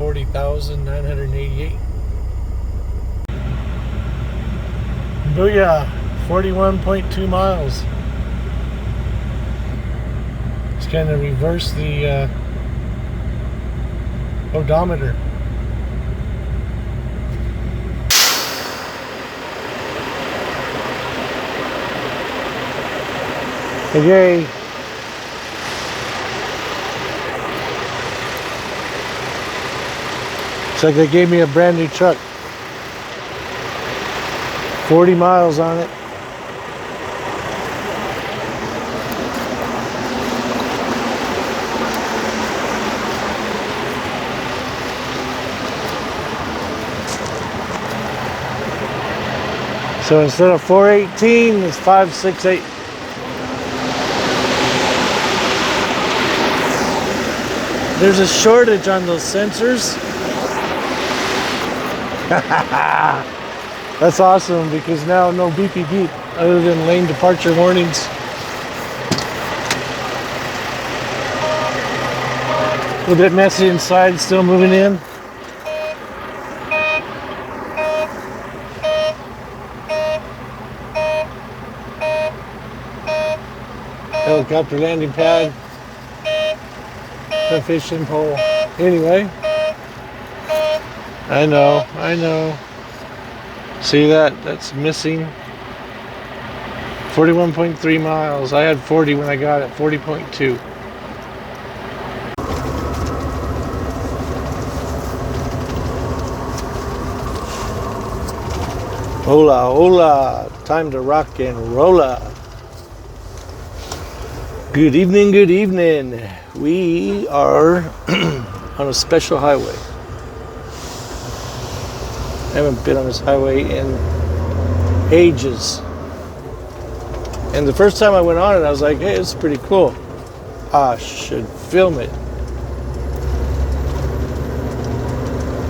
40,988. Booyah! 41.2 miles. Just kind of reverse the odometer. Okay. Looks like they gave me a brand new truck. 40 miles on it. So instead of 418, it's 568. There's a shortage on those sensors. That's awesome, because now no beepy beep other than lane departure warnings. A little bit messy inside, still moving in. Helicopter landing pad. The fishing pole. Anyway. I know. See that? That's missing. 41.3 miles. I had 40 when I got it. 40.2. Hola, hola. Time to rock and rolla. Good evening, good evening. We are on a special highway. I haven't been on this highway in ages. And the first time I went on it, I was like, hey, it's pretty cool. I should film it.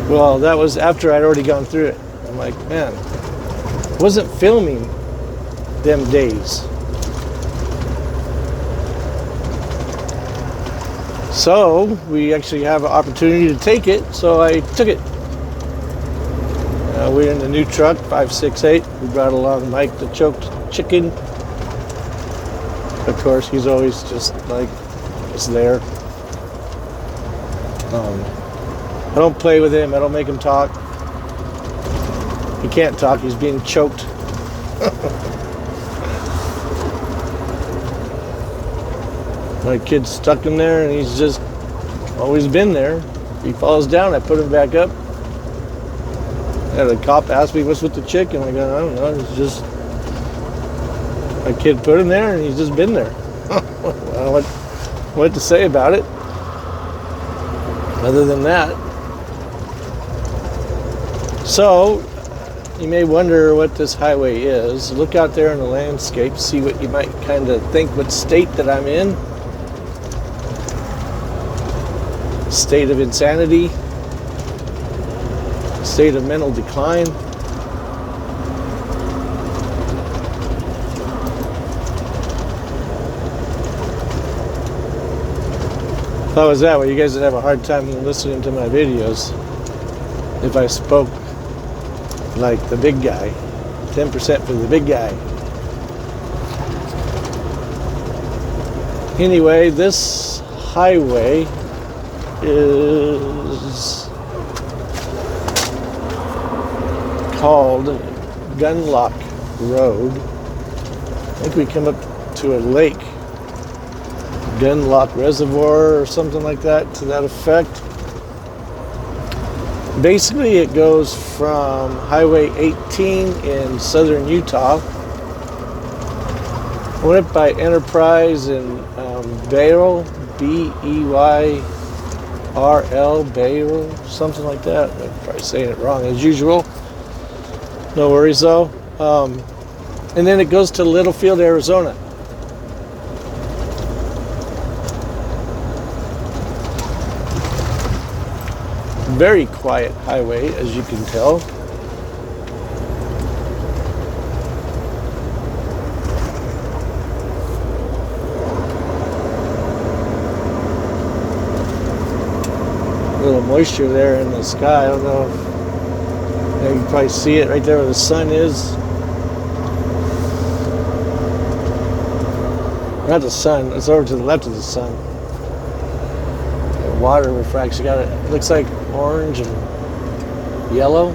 Well, that was after I'd already gone through it. I'm like, man, I wasn't filming them days. So we actually have an opportunity to take it, so I took it. We're in the new truck, 568. We brought along Mike the choked chicken. Of course, he's always just like, just there. I don't play with him. I don't make him talk. He can't talk. He's being choked. My kid's stuck in there, and he's just always been there. If he falls down, I put him back up. Yeah, the cop asked me what's with the chicken. I go, I don't know. It's just my kid put him there, and he's just been there. I don't know what to say about it. Other than that. So you may wonder what this highway is. Look out there in the landscape, see what you might kind of think what state that I'm in. State of insanity. State of mental decline. If I was that way, you guys would have a hard time listening to my videos if I spoke like the big guy. 10% for the big guy. Anyway, this highway is called Gunlock Road. I think we come up to a lake, Gunlock Reservoir or something like that, to that effect. Basically, it goes from Highway 18 in southern Utah. I went up by Enterprise in Beryl, B-E-Y-R-L, Beryl, something like that. I'm probably saying it wrong as usual. No worries though. And then it goes to Littlefield, Arizona. Very quiet highway, as you can tell. moisture there in the sky. I don't know. You can probably see it right there where the sun is. Not the sun, it's over to the left of the sun. The water refracts. You got it looks like orange and yellow.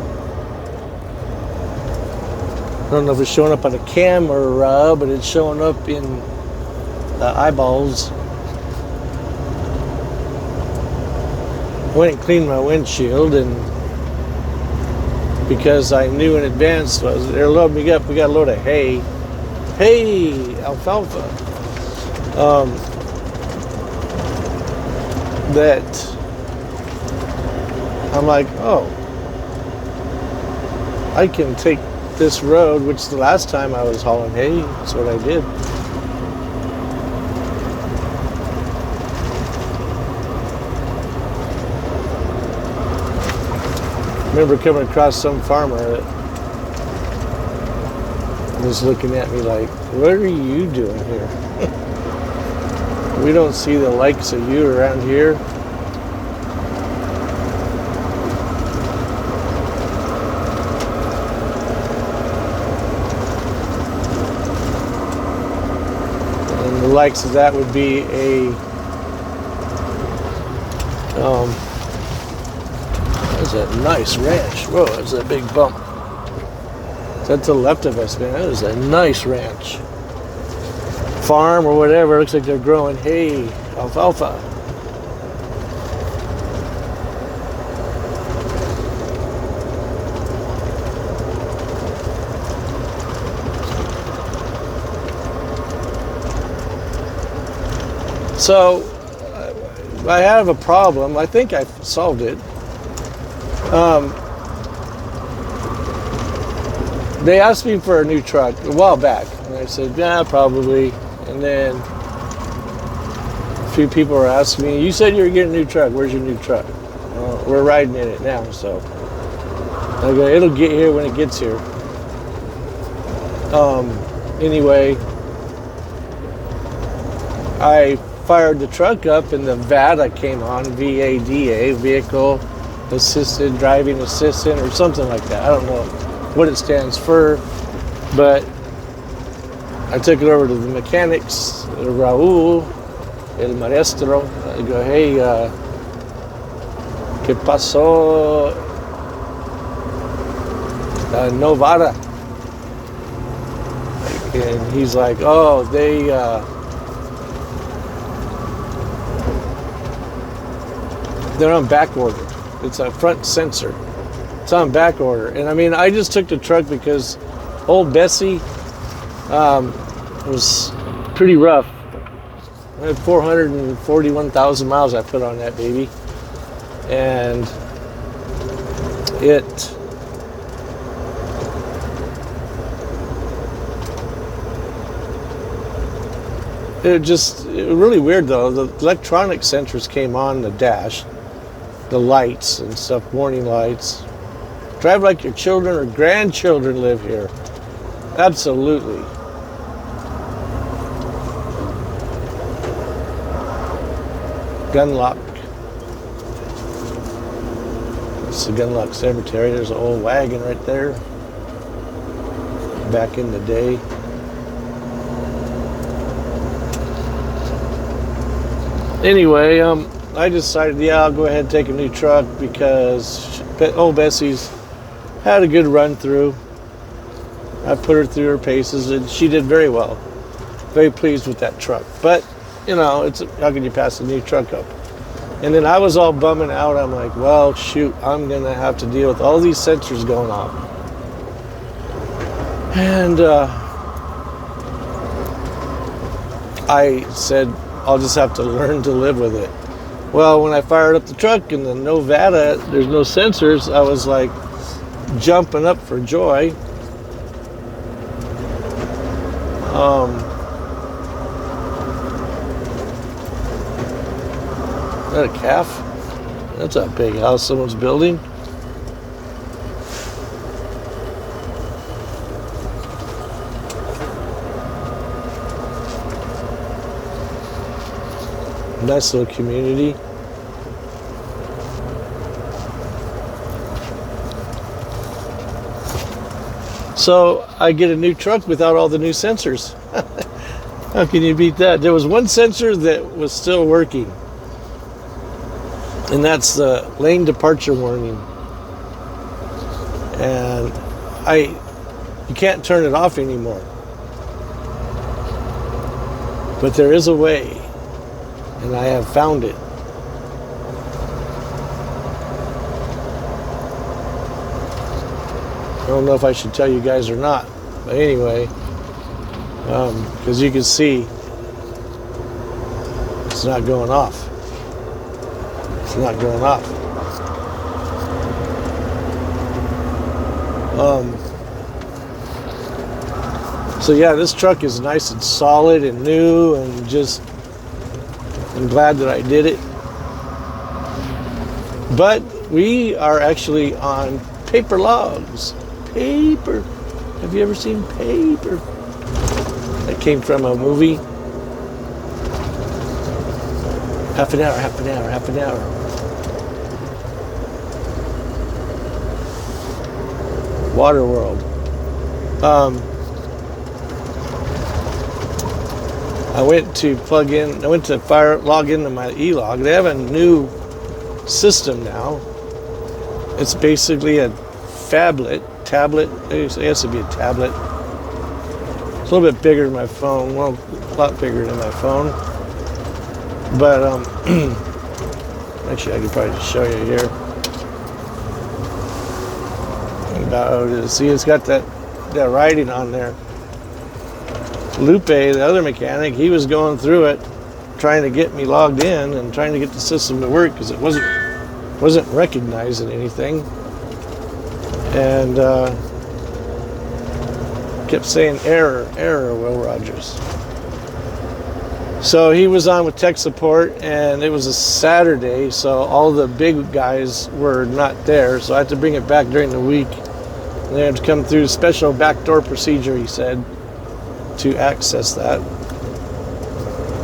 I don't know if it's showing up on the camera, but it's showing up in the eyeballs. I went and cleaned my windshield, and because I knew in advance they're loading me up, we got a load of hay. Hay, alfalfa. That I'm like, oh, I can take this road, which the last time I was hauling hay, that's what I did. I remember coming across some farmer that was looking at me like, what are you doing here? We don't see the likes of you around here. And the likes of that would be a that's a nice ranch. Whoa, that's a big bump. Is that to the left of us, man? That is a nice ranch. Farm or whatever. Looks like they're growing hay, alfalfa. So I have a problem. I think I've solved it. They asked me for a new truck a while back, and I said, yeah, probably. And then a few people were asking me, you said you were getting a new truck. Where's your new truck? Well, we're riding in it now, so I go, it'll get here when it gets here. Anyway, I fired the truck up, and the VADA came on, VADA, Vehicle Assisted Driving Assistant, or something like that. I don't know what it stands for, but I took it over to the mechanics, Raul, el maestro. I go, hey, ¿qué pasó? No VADA. And he's like, oh, they're on back order. It's a front sensor. It's on back order. And I mean, I just took the truck because old Bessie was pretty rough. I had 441,000 miles I put on that baby. And it was really weird though. The electronic sensors came on the dash, the lights and stuff, warning lights. Drive like your children or grandchildren live here. Absolutely. Gun lock. It's the gun lock cemetery. There's an old wagon right there. Back in the day. Anyway, I decided, yeah, I'll go ahead and take a new truck because old Bessie's had a good run through. I put her through her paces, and she did very well. Very pleased with that truck. But, you know, how can you pass a new truck up? And then I was all bumming out. I'm like, well, shoot, I'm going to have to deal with all these sensors going off. And I said, I'll just have to learn to live with it. Well, when I fired up the truck and the no VADA, there's no sensors, I was like jumping up for joy. Is that a calf? That's a big house someone's building. Nice little community. So I get a new truck without all the new sensors. How can you beat that? There was one sensor that was still working, and that's the lane departure warning. And you can't turn it off anymore. But there is a way, and I have found it. I don't know if I should tell you guys or not, but anyway, because you can see it's not going off. It's not going off. So yeah, this truck is nice and solid and new, and just I'm glad that I did it. But we are actually on paper logs. Paper. Have you ever seen paper? That came from a movie. Half an hour, half an hour, half an hour. Waterworld. I went to log into my e-log. They have a new system now. It's basically a tablet. It has to be a tablet. It's a little bit bigger than my phone. Well, a lot bigger than my phone. But actually, I could probably just show you here. See, it's got that writing on there. Lupe, the other mechanic, he was going through it, trying to get me logged in and trying to get the system to work because it wasn't recognizing anything. And kept saying error, Will Rogers. So he was on with tech support, and it was a Saturday, so all the big guys were not there, so I had to bring it back during the week. And they had to come through special backdoor procedure, he said, to access that.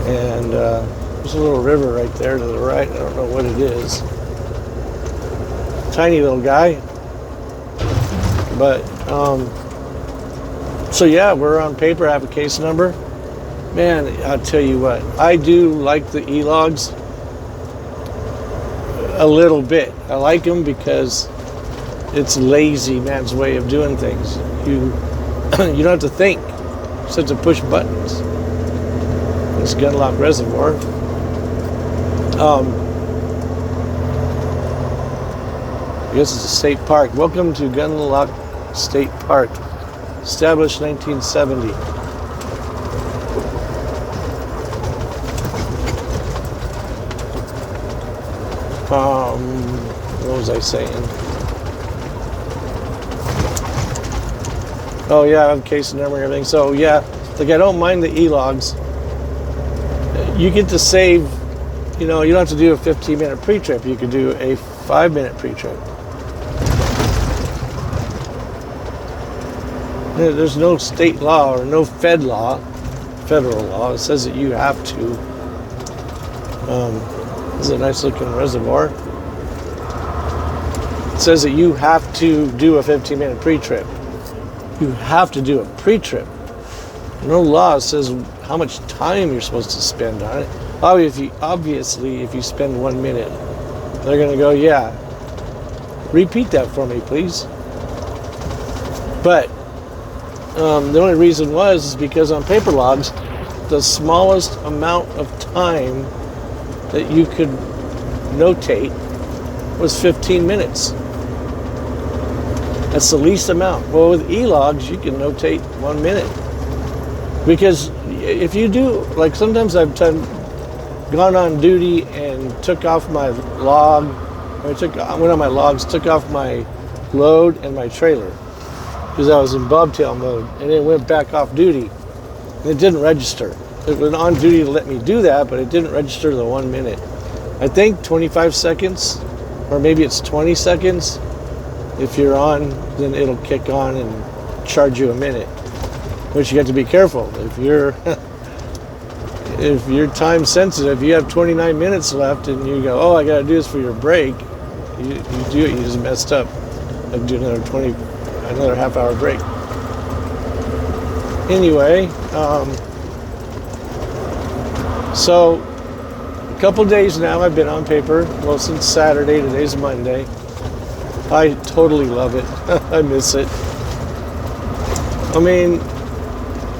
And there's a little river right there to the right. I don't know what it is. Tiny little guy. But, so yeah, we're on paper. I have a case number. Man, I'll tell you what, I do like the e-logs a little bit. I like them because it's lazy man's way of doing things. You don't have to think. You just have to push buttons. This Gunlock Reservoir. I guess it's a state park. Welcome to Gunlock State Park. Established 1970. What was I saying? Oh yeah, I have case number and everything. So yeah, like I don't mind the e-logs. You get to save, you don't have to do a 15-minute pre-trip. You can do a 5-minute pre-trip. There's no state law or no federal law. It says that you have to. This is a nice looking reservoir. It says that you have to do a 15-minute pre-trip. You have to do a pre-trip. No law says how much time you're supposed to spend on it. Obviously, if you spend 1 minute, they're going to go, yeah, repeat that for me, please. But the only reason is because on paper logs, the smallest amount of time that you could notate was 15 minutes. That's the least amount. Well, with e-logs, you can notate 1 minute. Because if you do, like sometimes I've gone on duty and took off my log, went on my logs, took off my load and my trailer because I was in bobtail mode, and it went back off duty. And it didn't register. It was on duty to let me do that, but it didn't register the 1 minute. I think 25 seconds, or maybe it's 20 seconds. If you're on, then it'll kick on and charge you a minute. Which you have to be careful. If you're time sensitive, you have 29 minutes left, and you go, oh, I got to do this for your break. You do it, you just messed up. I do another half hour break. Anyway, so a couple days now I've been on paper. Well, since Saturday. Today's Monday. I totally love it. I miss it. I mean,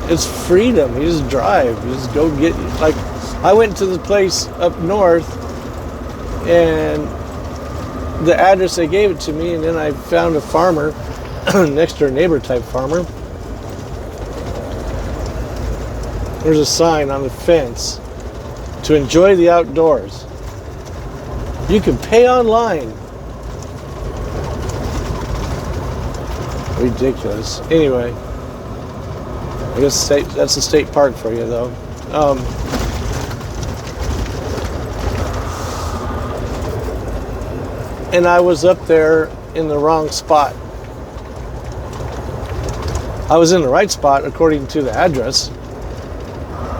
it's freedom. You just drive. You just go get, like, I went to the place up north, and the address they gave it to me, and then I found a farmer, next door neighbor type farmer. There's a sign on the fence to enjoy the outdoors. You can pay online. Ridiculous. Anyway, I guess that's a state park for you, though. And I was up there in the wrong spot. I was in the right spot according to the address.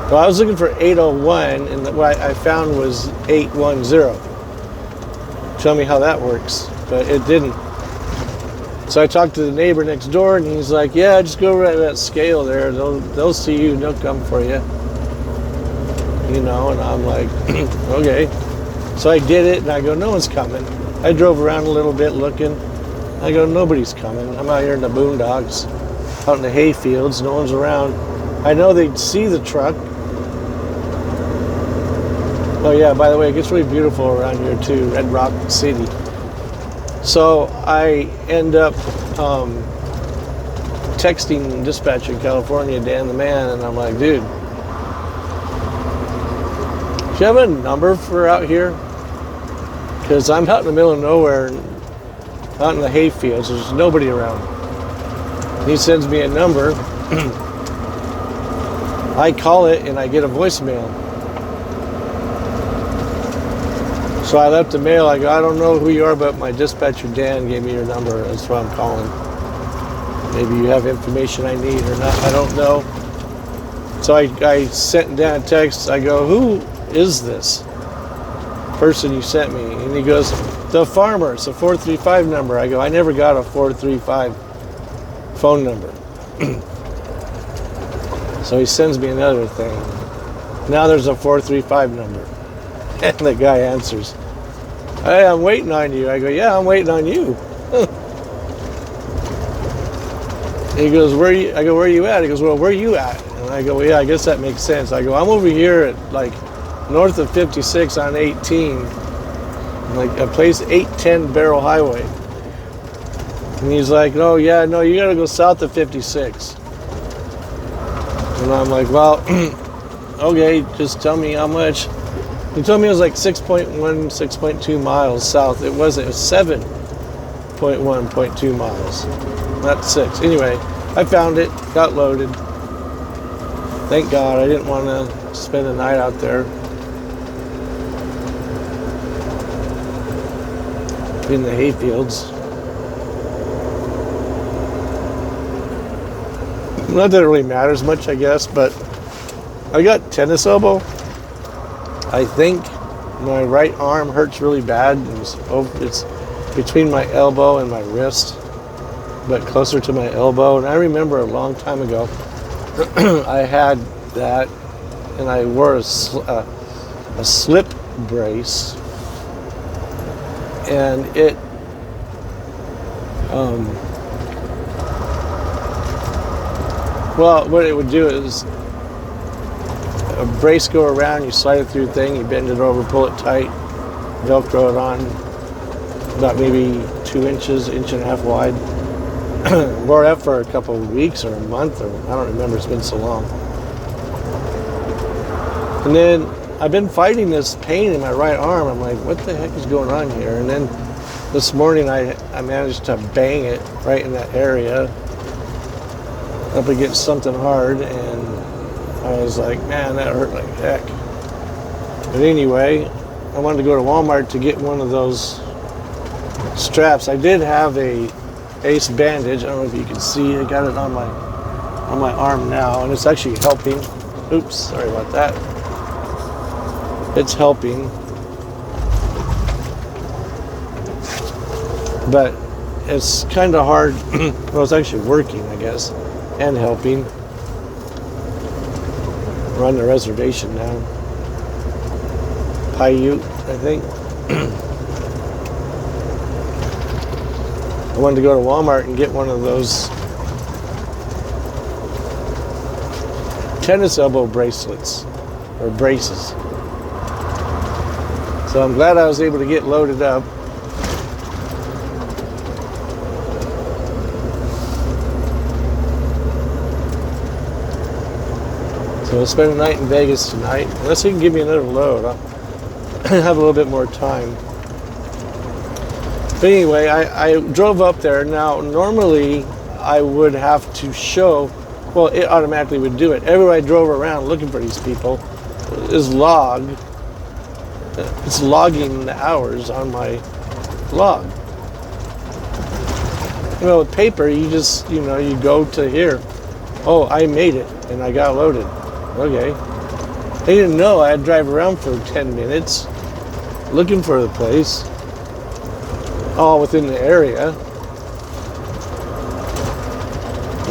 So I was looking for 801, and what I found was 810. Tell me how that works, but it didn't. So I talked to the neighbor next door, and he's like, "Yeah, just go right to that scale there. They'll see you, and they'll come for you." You know, and I'm like, "Okay." So I did it, and I go, "No one's coming." I drove around a little bit looking. I go, "Nobody's coming. I'm out here in the boondocks, out in the hay fields. No one's around." I know they'd see the truck. Oh yeah, by the way, it gets really beautiful around here too, Red Rock City. So I end up texting dispatch in California, Dan the man, and I'm like, "Dude, do you have a number for out here? Because I'm out in the middle of nowhere, out in the hay fields. There's nobody around." He sends me a number. I call it, and I get a voicemail. So I left a mail. I go, "I don't know who you are, but my dispatcher Dan gave me your number. That's why I'm calling. Maybe you have information I need or not. I don't know." So I sent Dan a text. I go, "Who is this person you sent me?" And he goes, "The farmer. It's a 435 number." I go, "I never got a 435 phone number." So he sends me another thing. Now there's a 435 number. And the guy answers, "Hey, I'm waiting on you." I go, "Yeah, I'm waiting on you." He goes, "Where are you?" I go, "Where are you at?" He goes, "Well, where are you at?" And I go, "Well, yeah, I guess that makes sense." I go, "I'm over here at like north of 56 on 18, like a place 810 Barrel Highway." And he's like, "Oh yeah, no, you gotta go south of 56. And I'm like, "Well, okay, just tell me how much." He told me it was like 6.1, 6.2 miles south. It wasn't. It was 7.1.2 miles, not 6. Anyway, I found it, got loaded. Thank God I didn't want to spend the night out there in the hay fields. Not that it really matters much, I guess, but I got tennis elbow. I think my right arm hurts really bad. It's between my elbow and my wrist, but closer to my elbow. And I remember a long time ago, I had that, and I wore a slip brace, and it well, what it would do is a brace go around, you slide it through the thing, you bend it over, pull it tight, Velcro it on, about maybe 2 inches, inch and a half wide. Wore that for a couple of weeks or a month, or I don't remember, it's been so long. And then I've been fighting this pain in my right arm. I'm like, what the heck is going on here? And then this morning I managed to bang it right in that area up against something hard, and I was like, man, that hurt like heck. But anyway, I wanted to go to Walmart to get one of those straps. I did have a Ace bandage. I don't know if you can see. I got it on my arm now, and it's actually helping. Oops, sorry about that. It's helping, but it's kind of hard. Well, it's actually working, I guess, and helping. We're on the reservation now. Paiute, I think. I wanted to go to Walmart and get one of those tennis elbow bracelets or braces. So I'm glad I was able to get loaded up. So we'll spend the night in Vegas tonight. Unless he can give me another load, I'll have a little bit more time. But anyway, I drove up there. Now, normally I would have to show, well, it automatically would do it. Everywhere I drove around looking for these people is logged. It's logging the hours on my log. You know, with paper, you just, you know, you go to here. Oh, I made it and I got loaded. Okay. I didn't know I had to drive around for 10 minutes looking for the place. All within the area.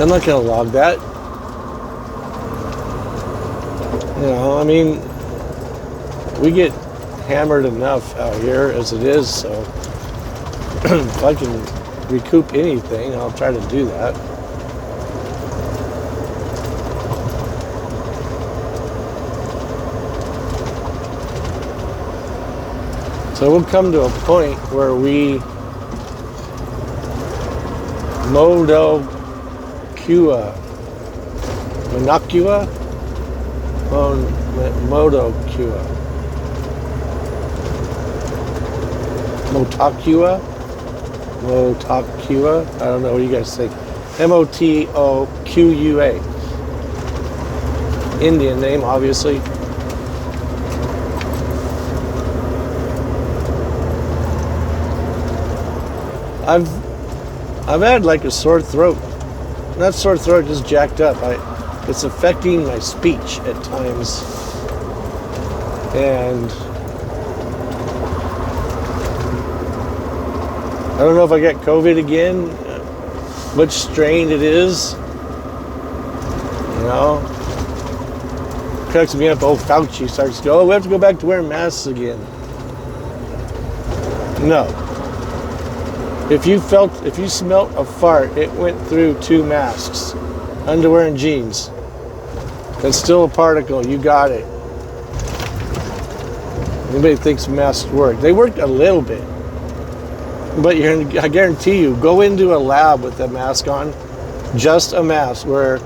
I'm not going to log that. You know, I mean, we get hammered enough out here as it is, so if I can recoup anything, I'll try to do that. So we'll come to a point where we Modocua, Motocua, I don't know, what do you guys think? Motoqua. Indian name, obviously. I've had like a sore throat. Not sore throat, just jacked up. It's affecting my speech at times. And I don't know if I got COVID again, which strain it is. You know, cracks me up. Old Fauci starts to go, oh, we have to go back to wearing masks again. No. If you smelt a fart, it went through 2 masks, underwear and jeans. It's still a particle. You got it. Anybody thinks masks work? They work a little bit. But I guarantee you, go into a lab with a mask on, just a mask, where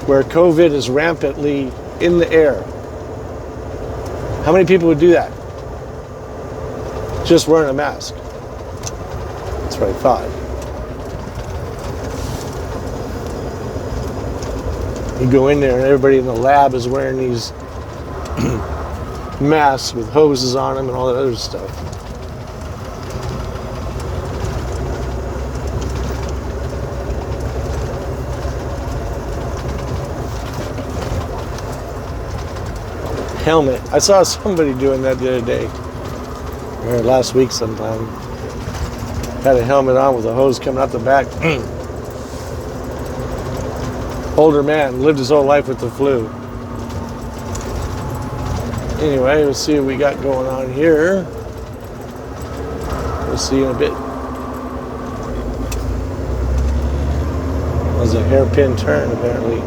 COVID is rampantly in the air. How many people would do that? Just wearing a mask. That's what I thought. You go in there and everybody in the lab is wearing these masks with hoses on them and all that other stuff. Helmet. I saw somebody doing that the other day, or last week sometime. Had a helmet on with a hose coming out the back. Older man, lived his whole life with the flu. Anyway, we'll see what we got going on here. We'll see in a bit. That was a hairpin turn, apparently.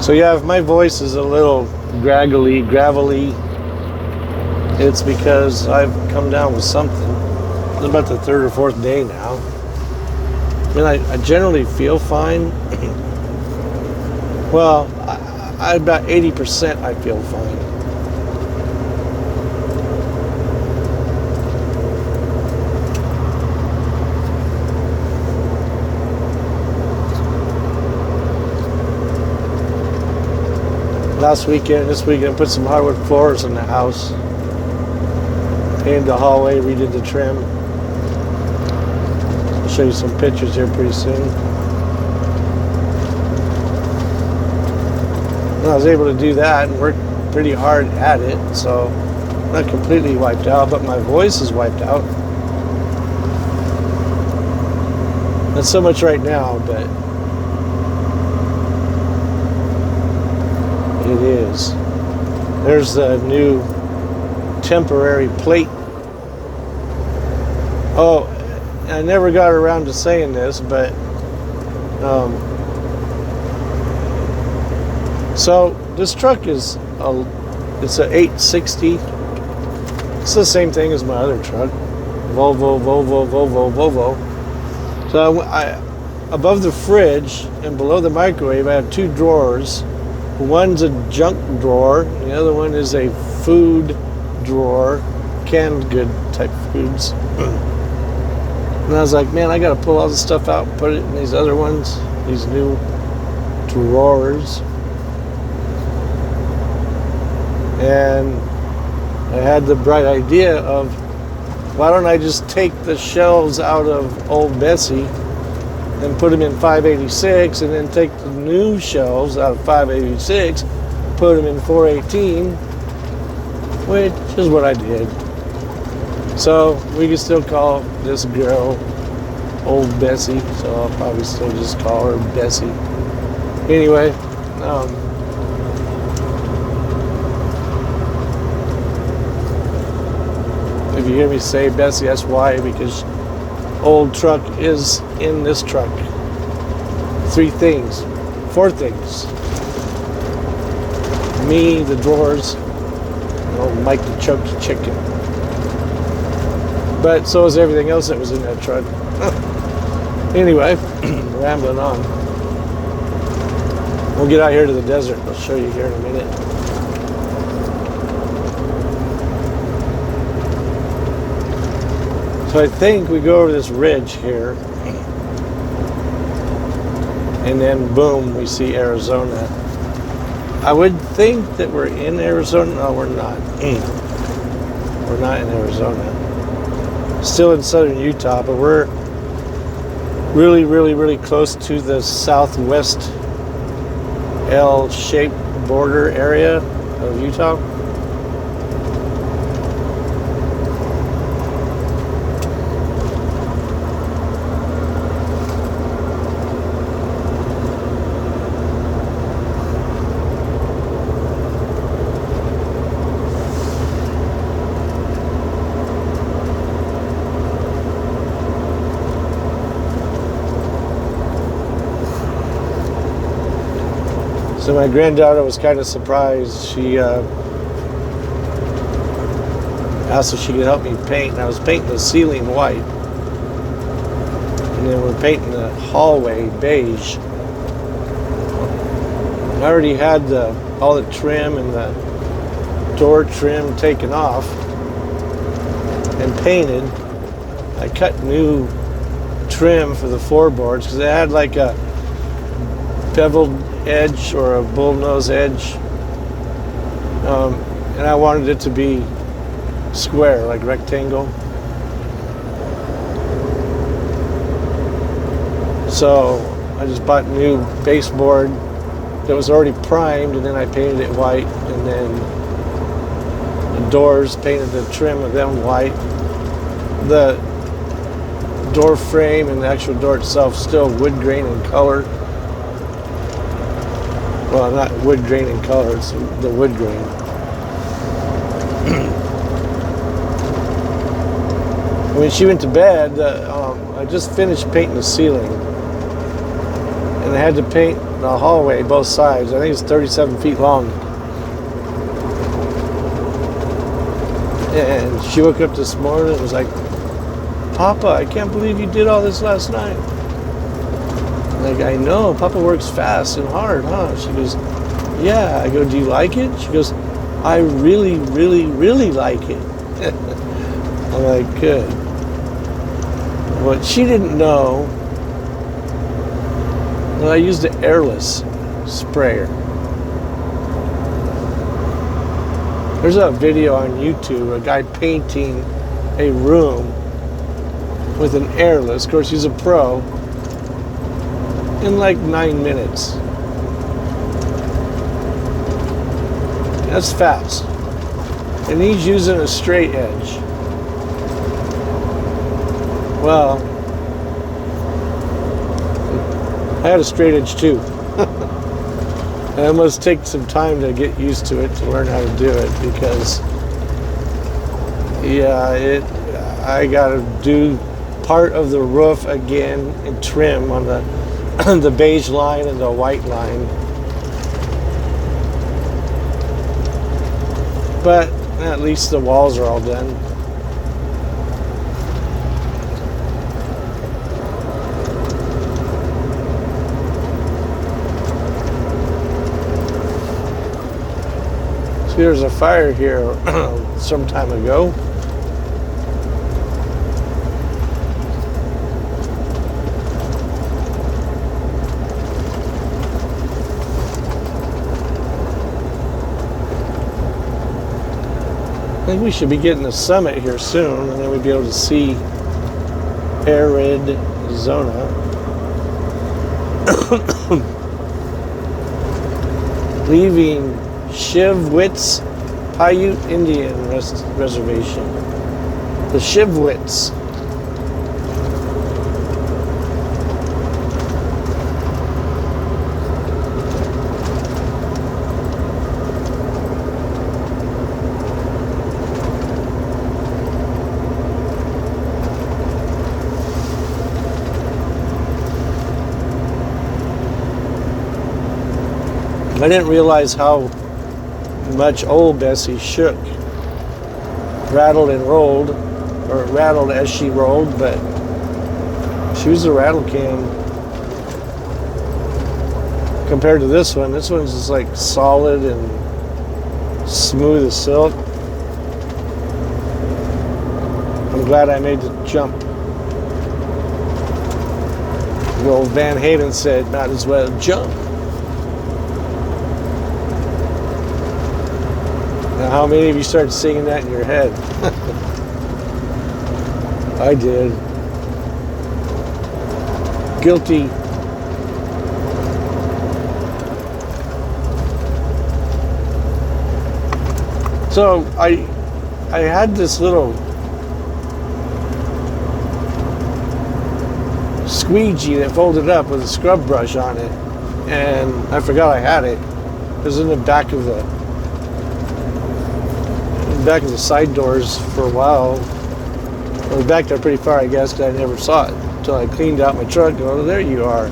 So yeah, if my voice is a little gravelly, it's because I've come down with something. It's about the 3rd or 4th day now. I mean, I generally feel fine. Well, I about 80% I feel fine. Last weekend, this weekend, put some hardwood floors in the house. Painted the hallway, redid the trim. I'll show you some pictures here pretty soon. And I was able to do that and work pretty hard at it, so I'm not completely wiped out, but my voice is wiped out. Not so much right now, but it is. There's the new temporary plate. Oh, I never got around to saying this, but so this truck is it's a 860. It's the same thing as my other truck, Volvo. So above the fridge and below the microwave, I have 2 drawers. One's a junk drawer, and the other one is a food drawer, canned good type foods. And I was like, man, I got to pull all this stuff out and put it in these other ones, these new drawers. And I had the bright idea of, why don't I just take the shelves out of Old Bessie and put them in 586, and then take the new shelves out of 586, put them in 418, which is what I did. So we can still call this girl Old Bessie, so I'll probably still just call her Bessie. Anyway, if you hear me say Bessie, that's why, because old truck is in this truck. 4 things. Me, the drawers, Mike the choked chicken. But so is everything else that was in that truck. Anyway, rambling on. We'll get out here to the desert. I'll show you here in a minute. So I think we go over this ridge here, and then boom, we see Arizona. I would think that we're in Arizona. No, we're not. We're not in Arizona. Still in southern Utah, but we're really, really, really close to the southwest L-shaped border area of Utah. So my granddaughter was kind of surprised. She asked if she could help me paint, and I was painting the ceiling white, and then we're painting the hallway beige. I already had all the trim and the door trim taken off and painted. I cut new trim for the floorboards because it had like a beveled edge or a bullnose edge, and I wanted it to be square, like rectangle. So I just bought new baseboard that was already primed, and then I painted it white, and then the doors, painted the trim of them white. The door frame and the actual door itself still wood grain in color. Well, not wood grain in color, it's the wood grain. When she went to bed, I just finished painting the ceiling. And I had to paint the hallway, both sides. I think it's 37 feet long. And she woke up this morning and was like, Papa, I can't believe you did all this last night. Like, I know, Papa works fast and hard, huh? She goes, yeah. I go, do you like it? She goes, I really, really, really like it. I'm like, good. What she didn't know, well, I used an airless sprayer. There's a video on YouTube, a guy painting a room with an airless. Of course, he's a pro. In like 9 minutes. That's fast. And he's using a straight edge. Well, I had a straight edge too. And it must take some time to get used to it, to learn how to do it, because I gotta do part of the roof again and trim on the the beige line and the white line. But at least the walls are all done. So there was a fire here some time ago. I think we should be getting a summit here soon, and then we'd be able to see Arizona. Leaving Shivwitz Paiute Indian Reservation. The Shivwitz. I didn't realize how much old Bessie shook, rattled and rolled, or rattled as she rolled, but she was a rattle can compared to this one. This one's just like solid and smooth as silk. I'm glad I made the jump. Well, Van Halen said, might as well jump. Now, how many of you started singing that in your head? I did. Guilty. So I had this little squeegee that folded up with a scrub brush on it, and I forgot I had it. It was in the back of the side doors for a while. It was back there pretty far, I guess, because I never saw it until I cleaned out my truck. Oh, there you are.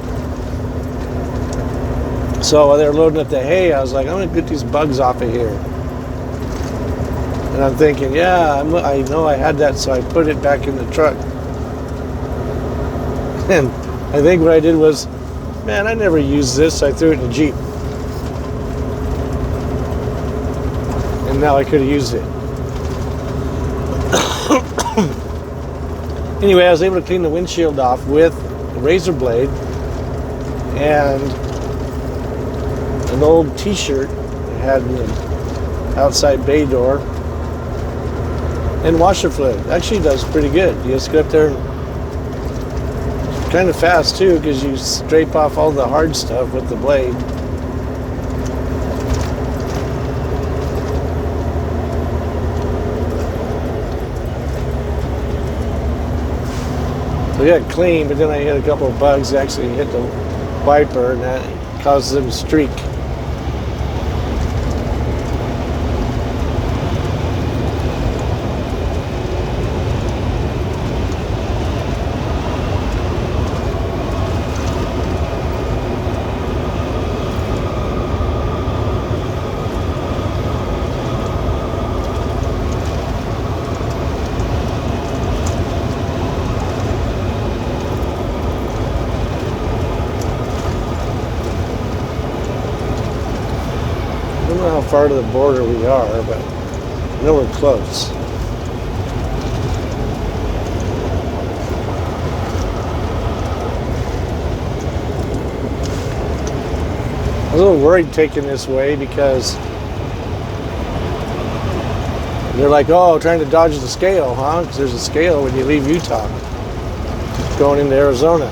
So while they were loading up the hay, I was like, I'm going to get these bugs off of here. And I'm thinking, yeah, I know I had that, so I put it back in the truck. And I think what I did was, man, I never used this, so I threw it in the Jeep. And now I could have used it. Anyway, I was able to clean the windshield off with a razor blade and an old t-shirt that had an outside bay door and washer fluid. Actually does pretty good. You just go up there and kind of fast too, because you scrape off all the hard stuff with the blade. So we got clean, but then I hit a couple of bugs that actually hit the wiper, and that causes them to streak. I don't know how far to the border we are, but I know we're close. I was a little worried taking this way because they're like, oh, trying to dodge the scale, huh? Because there's a scale when you leave Utah going into Arizona.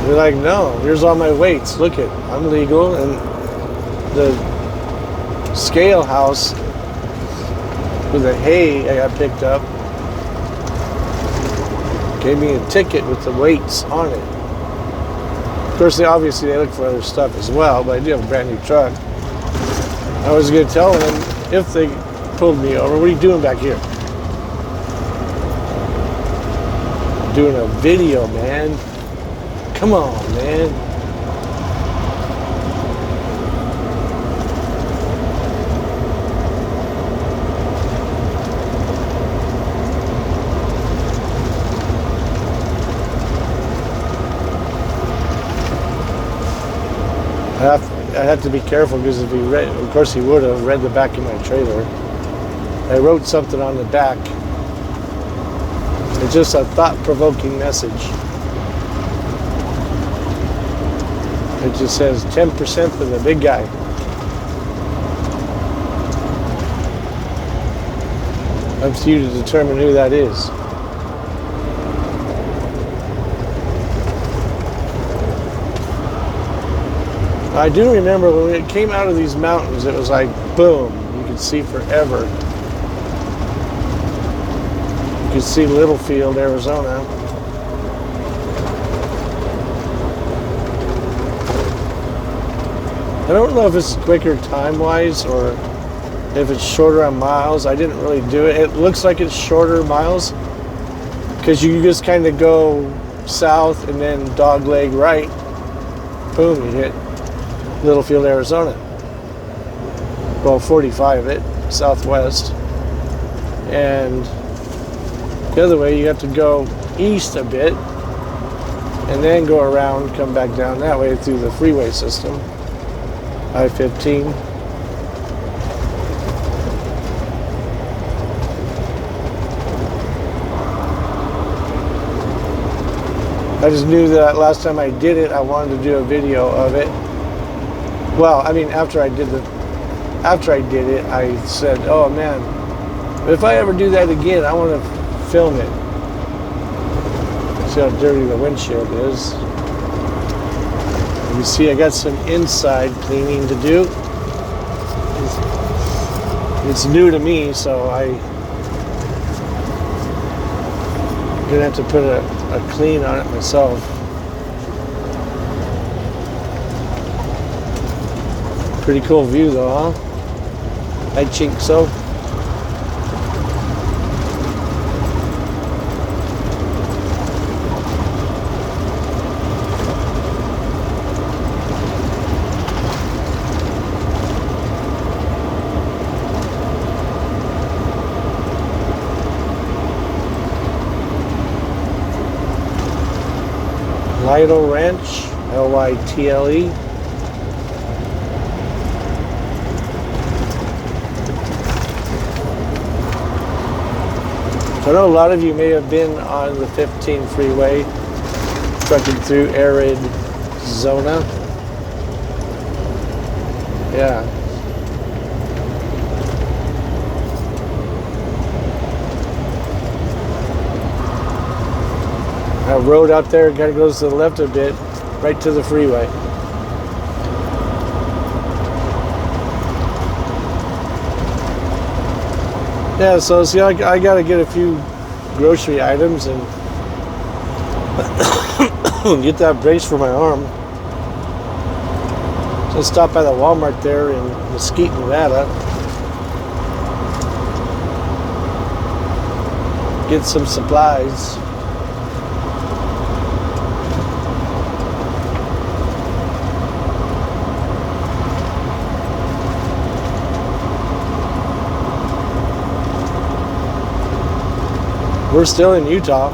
They're like, no, here's all my weights. Look it, I'm legal. And the scale house with the hay I got picked up Gave me a ticket with the weights on it. Of course, obviously they look for other stuff as well, but I do have a brand new truck. I was going to tell them if they pulled me over, what are you doing back here? I'm doing a video, man. Come on, man. I have to be careful because if he read, of course he would have read the back of my trailer. I wrote something on the back. It's just a thought-provoking message. It just says 10% for the big guy. Up to you to determine who that is. I do remember when it came out of these mountains, it was like, boom, you could see forever. You could see Littlefield, Arizona. I don't know if it's quicker time-wise or if it's shorter on miles. I didn't really do it. It looks like it's shorter miles because you just kind of go south and then dogleg right. Boom, you hit Littlefield, Arizona. Well, 45 it, southwest. And the other way, you have to go east a bit and then go around, come back down that way through the freeway system, I-15. I just knew that last time I did it, I wanted to do a video of it. Well, I mean, after I did it, I said, "Oh man, if I ever do that again, I want to film it." See how dirty the windshield is. You see, I got some inside cleaning to do. It's new to me, so I'm gonna have to put a clean on it myself. Pretty cool view though, huh? I think so. Lytle Ranch, Lytle. I know a lot of you may have been on the 15 freeway, trucking through Arizona. Yeah. That road out there kind of goes to the left a bit, right to the freeway. Yeah, so see, I got to get a few grocery items and get that brace for my arm. So stop by the Walmart there in Mesquite, Nevada. Get some supplies. We're still in Utah.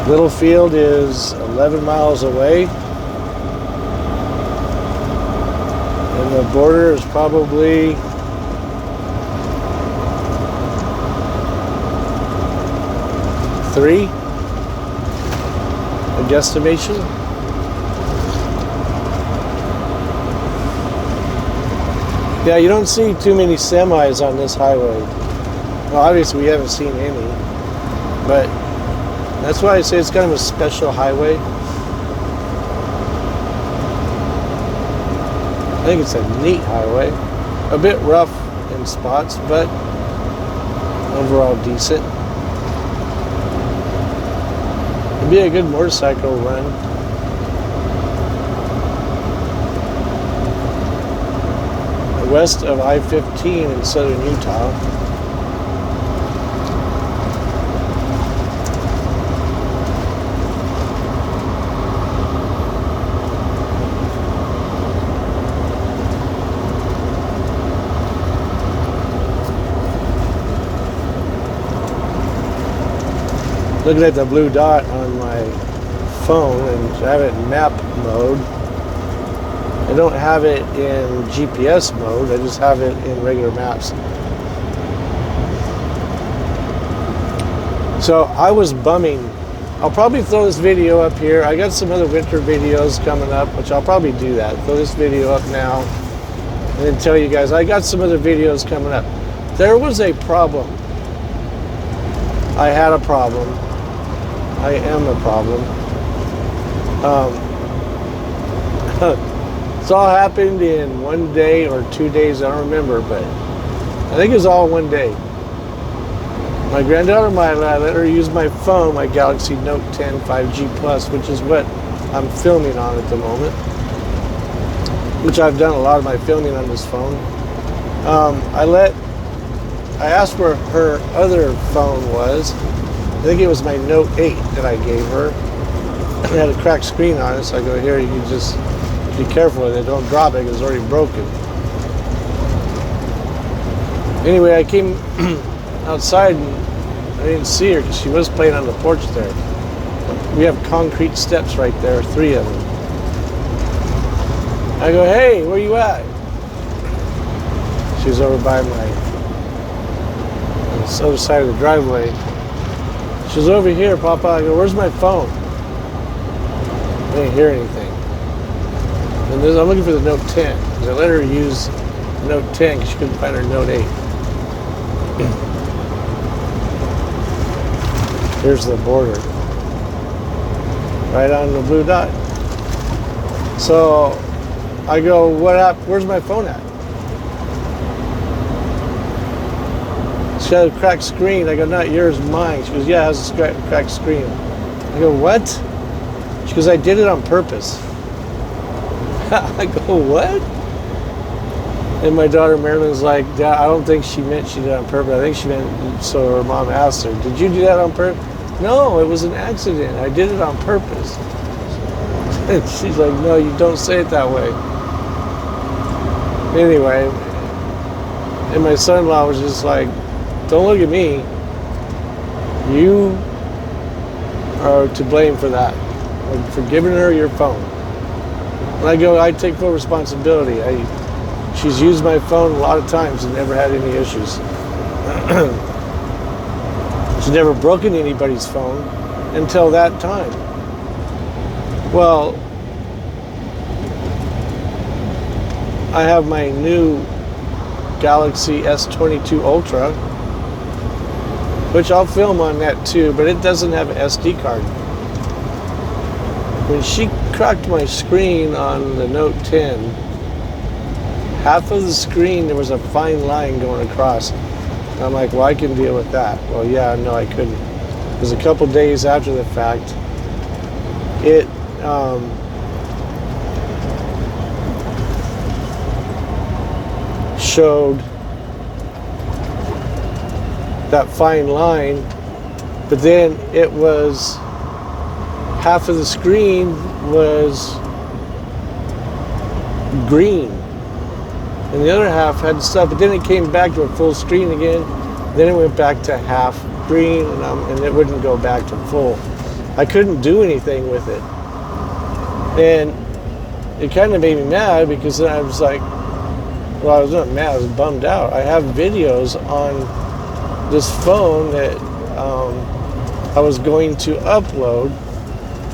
Littlefield is 11 miles away. And the border is probably 3, a guesstimation. Yeah, you don't see too many semis on this highway. Well, obviously we haven't seen any, but That's why I say it's kind of a special highway. I think it's a neat highway. A bit rough in spots, but overall decent. It'd be a good motorcycle run. West of I-15 in southern Utah. Looking at the blue dot on my phone, and I have it in map mode. I don't have it in GPS mode, I just have it in regular maps. So I was bumming. I'll probably throw this video up here. I got some other winter videos coming up, which I'll probably do that. Throw this video up now and then tell you guys I got some other videos coming up. There was a problem. I had a problem. I am a problem. It's all happened in 1 day or 2 days, I don't remember, but I think it was all 1 day. My granddaughter, I let her use my phone, my Galaxy Note 10 5G Plus, which is what I'm filming on at the moment, which I've done a lot of my filming on this phone. I asked where her other phone was. I think it was my Note 8 that I gave her. It had a cracked screen on it, so I go, here, you can just be careful with it, don't drop it, because it's already broken. Anyway, I came outside and I didn't see her because she was playing on the porch there. We have concrete steps right there, 3 of them. I go, hey, where you at? She was over by my on the other side of the driveway. She was over here, Papa. I go, where's my phone? I didn't hear anything. And then I'm looking for the Note 10. Because I let her use the Note 10 because she couldn't find her Note 8. Here's the border. Right on the blue dot. So I go, what happened? Where's my phone at? She had a cracked screen. I go, not yours, mine. She goes, yeah, it has a cracked screen. I go, what? She goes, I did it on purpose. I go, what? And my daughter Marilyn's like, Dad, I don't think she meant she did it on purpose. I think she meant, so her mom asked her, did you do that on purpose? No, it was an accident. I did it on purpose. And she's like, no, you don't say it that way. Anyway, and my son-in-law was just like, don't look at me. You are to blame for that, for giving her your phone. And I go, I take full responsibility. She's used my phone a lot of times and never had any issues. She's never broken anybody's phone until that time. Well, I have my new Galaxy S22 Ultra, which I'll film on that too, but it doesn't have an SD card. When she cracked my screen on the Note 10, half of the screen there was a fine line going across. And I'm like, well, I can deal with that. Well, yeah, no, I couldn't. Because a couple days after the fact, it showed that fine line, but then it was half of the screen was green and the other half had stuff, but then it came back to a full screen again, then it went back to half green, and it wouldn't go back to full. I couldn't do anything with it, and it kind of made me mad, because then I was like, well, I was not mad, I was bummed out. I have videos on this phone that I was going to upload,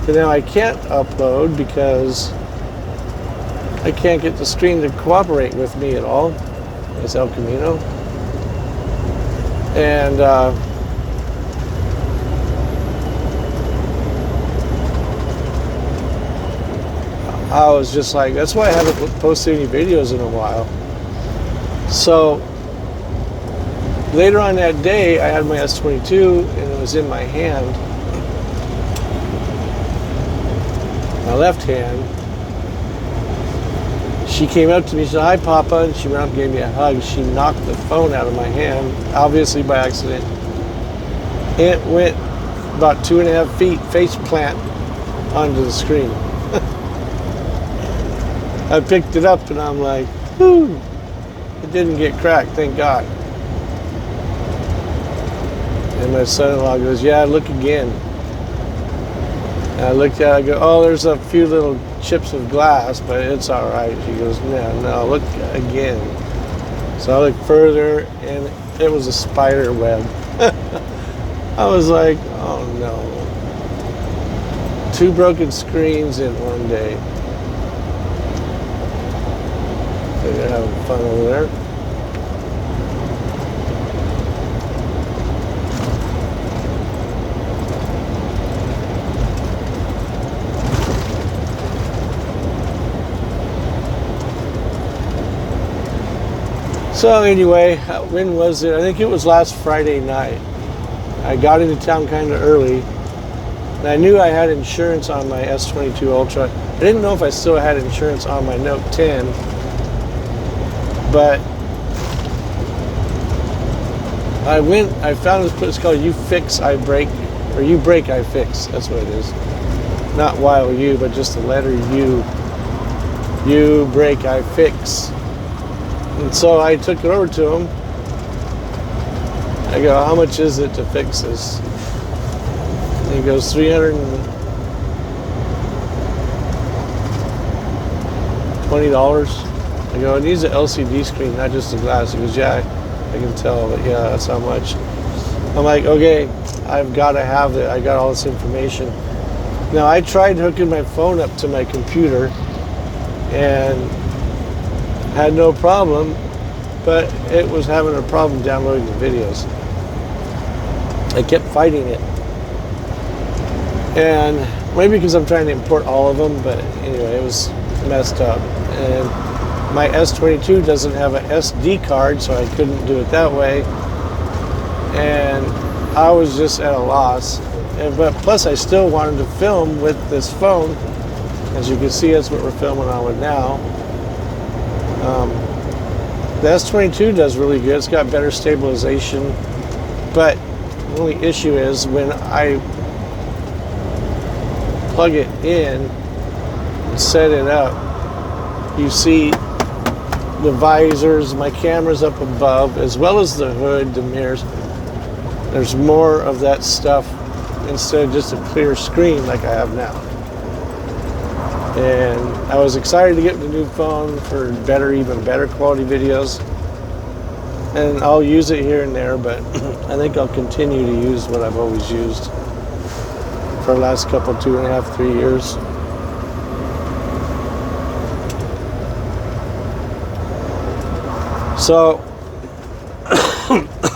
but now I can't upload because I can't get the screen to cooperate with me at all. It's El Camino. And I was just like, that's why I haven't posted any videos in a while. So later on that day, I had my S22 and it was in my hand, my left hand. She came up to me, she said, "Hi, Papa," and she went up and gave me a hug. She knocked the phone out of my hand, obviously by accident. It went about 2.5 feet, face plant, onto the screen. I picked it up and I'm like, whoo, it didn't get cracked, thank God. And my son-in-law goes, "Yeah, look again." And I looked at it, I go, "Oh, there's a few little chips of glass, but it's all right." He goes, no, look again. So I looked further and it was a spider web. I was like, oh no. 2 broken screens in one day. They're having fun over there. So anyway, when was it? I think it was last Friday night. I got into town kind of early. And I knew I had insurance on my S22 Ultra. I didn't know if I still had insurance on my Note 10. But I found this place called You Fix, I Break, or You Break, I Fix. That's what it is. Not YOU, but just the letter U. You Break, I Fix. And so I took it over to him. I go, "How much is it to fix this?" And he goes, $320. I go, "It needs an LCD screen, not just a glass." He goes, "Yeah, I can tell, but yeah, that's how much." I'm like, okay, I've got to have it. I got all this information. Now, I tried hooking my phone up to my computer and had no problem, but it was having a problem downloading the videos. I kept fighting it. And maybe because I'm trying to import all of them, but anyway, it was messed up. And my S22 doesn't have an SD card, so I couldn't do it that way. And I was just at a loss. But plus, I still wanted to film with this phone. As you can see, that's what we're filming on with now. The S22 does really good. It's got better stabilization. But the only issue is when I plug it in and set it up, you see the visors, my camera's up above, as well as the hood, the mirrors. There's more of that stuff instead of just a clear screen like I have now. And I was excited to get the new phone for even better quality videos. And I'll use it here and there, but I think I'll continue to use what I've always used for the last couple, 2.5, 3 years. So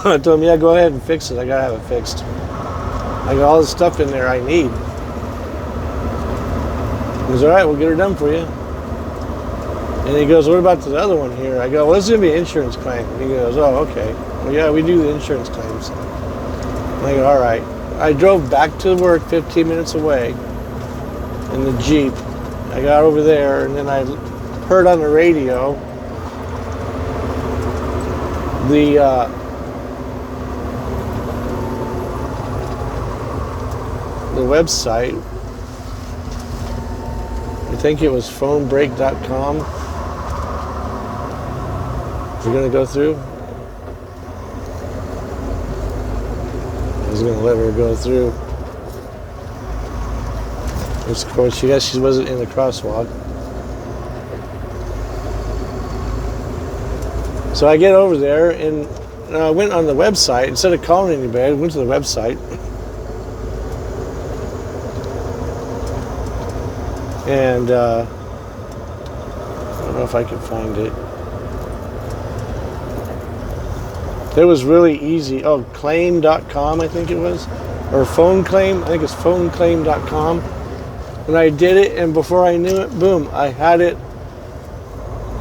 I told him, "Yeah, go ahead and fix it. I gotta have it fixed. I got all the stuff in there I need." He goes, "All right, we'll get her done for you." And he goes, "What about the other one here?" I go, "Well, this is going to be an insurance claim." And he goes, "Oh, okay. Well, yeah, we do the insurance claims." And I go, "All right." I drove back to work 15 minutes away in the Jeep. I got over there, and then I heard on the radio the website. I think it was phonebreak.com. We're going to go through. I was going to let her go through. Of course, she wasn't in the crosswalk. So I get over there and I went on the website. Instead of calling anybody, I went to the website. And I don't know if I can find it. It was really easy. Oh, claim.com, I think it was. Or phone claim. I think it's phoneclaim.com. And I did it, and before I knew it, boom, I had it.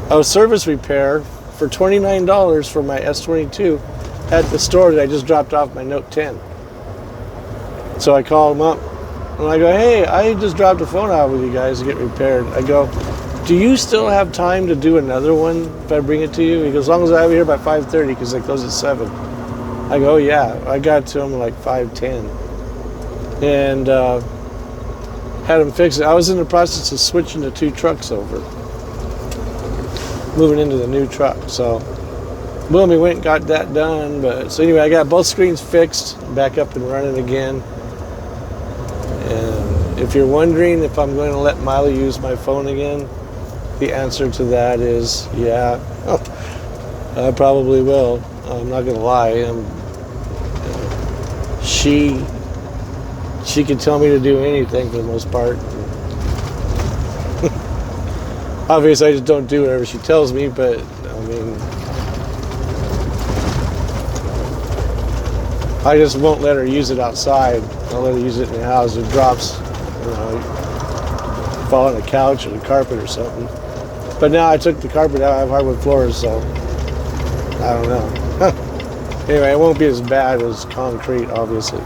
A service repair for $29 for my S22 at the store that I just dropped off my Note 10. So I called them up, and I go, hey, I just dropped a phone out with you guys to get repaired. I go, do you still have time to do another one if I bring it to you? He goes, as long as I have it here by 5:30, because they close at 7. I go, oh, yeah. I got to him like 5:10. And had him fix it. I was in the process of switching the 2 trucks over, moving into the new truck. So, boom, he went and got that done. But so anyway, I got both screens fixed, back up and running again. And if you're wondering if I'm going to let Miley use my phone again, the answer to that is yeah. I probably will. I'm not going to lie. She can tell me to do anything for the most part. Obviously, I just don't do whatever she tells me, but I mean, I just won't let her use it outside. I'll let her use it in the house. It drops, fall on the couch or the carpet or something. But now I took the carpet out. I have hardwood floors, so I don't know. Anyway, it won't be as bad as concrete, obviously.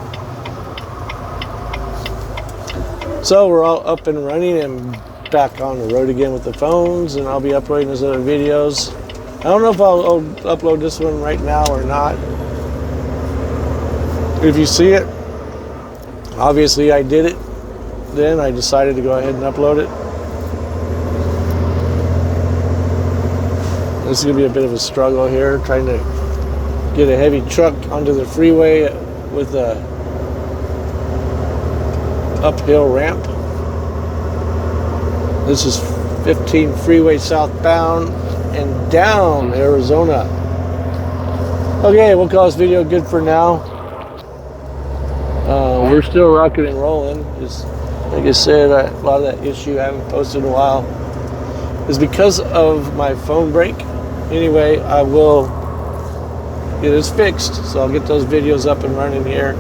So we're all up and running and back on the road again with the phones, and I'll be uploading those other videos. I don't know if I'll upload this one right now or not. If you see it, obviously I did it. Then I decided to go ahead and upload it. This is going to be a bit of a struggle here, trying to get a heavy truck onto the freeway with a uphill ramp. This is 15 freeway southbound and down Arizona. Okay, we'll call this video good for now. We're still rocking and rolling. Just like I said, a lot of that issue I haven't posted in a while is because of my phone break. Anyway, I will get this fixed, so I'll get those videos up and running here.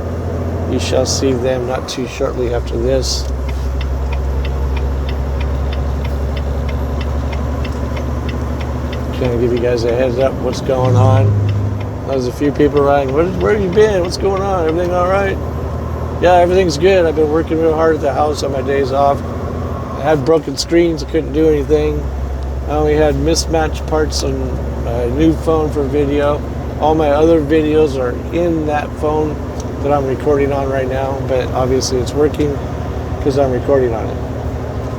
You shall see them not too shortly after this. Trying to give you guys a heads up what's going on. There's a few people writing, where have you been? What's going on? Everything all right? Yeah, everything's good. I've been working real hard at the house on my days off. I had broken screens. I couldn't do anything. I only had mismatched parts on my new phone for video. All my other videos are in that phone that I'm recording on right now, but obviously it's working because I'm recording on it.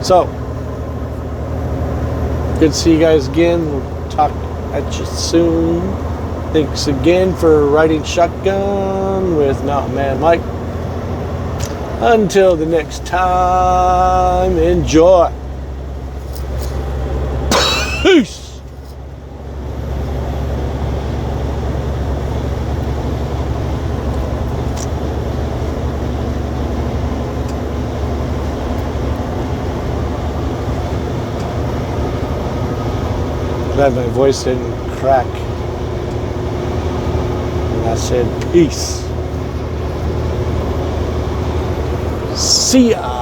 So, good to see you guys again. We'll talk at you soon. Thanks again for riding shotgun with Mountain Man Mike. Until the next time, enjoy. Peace. Glad my voice didn't crack when I said peace. See ya.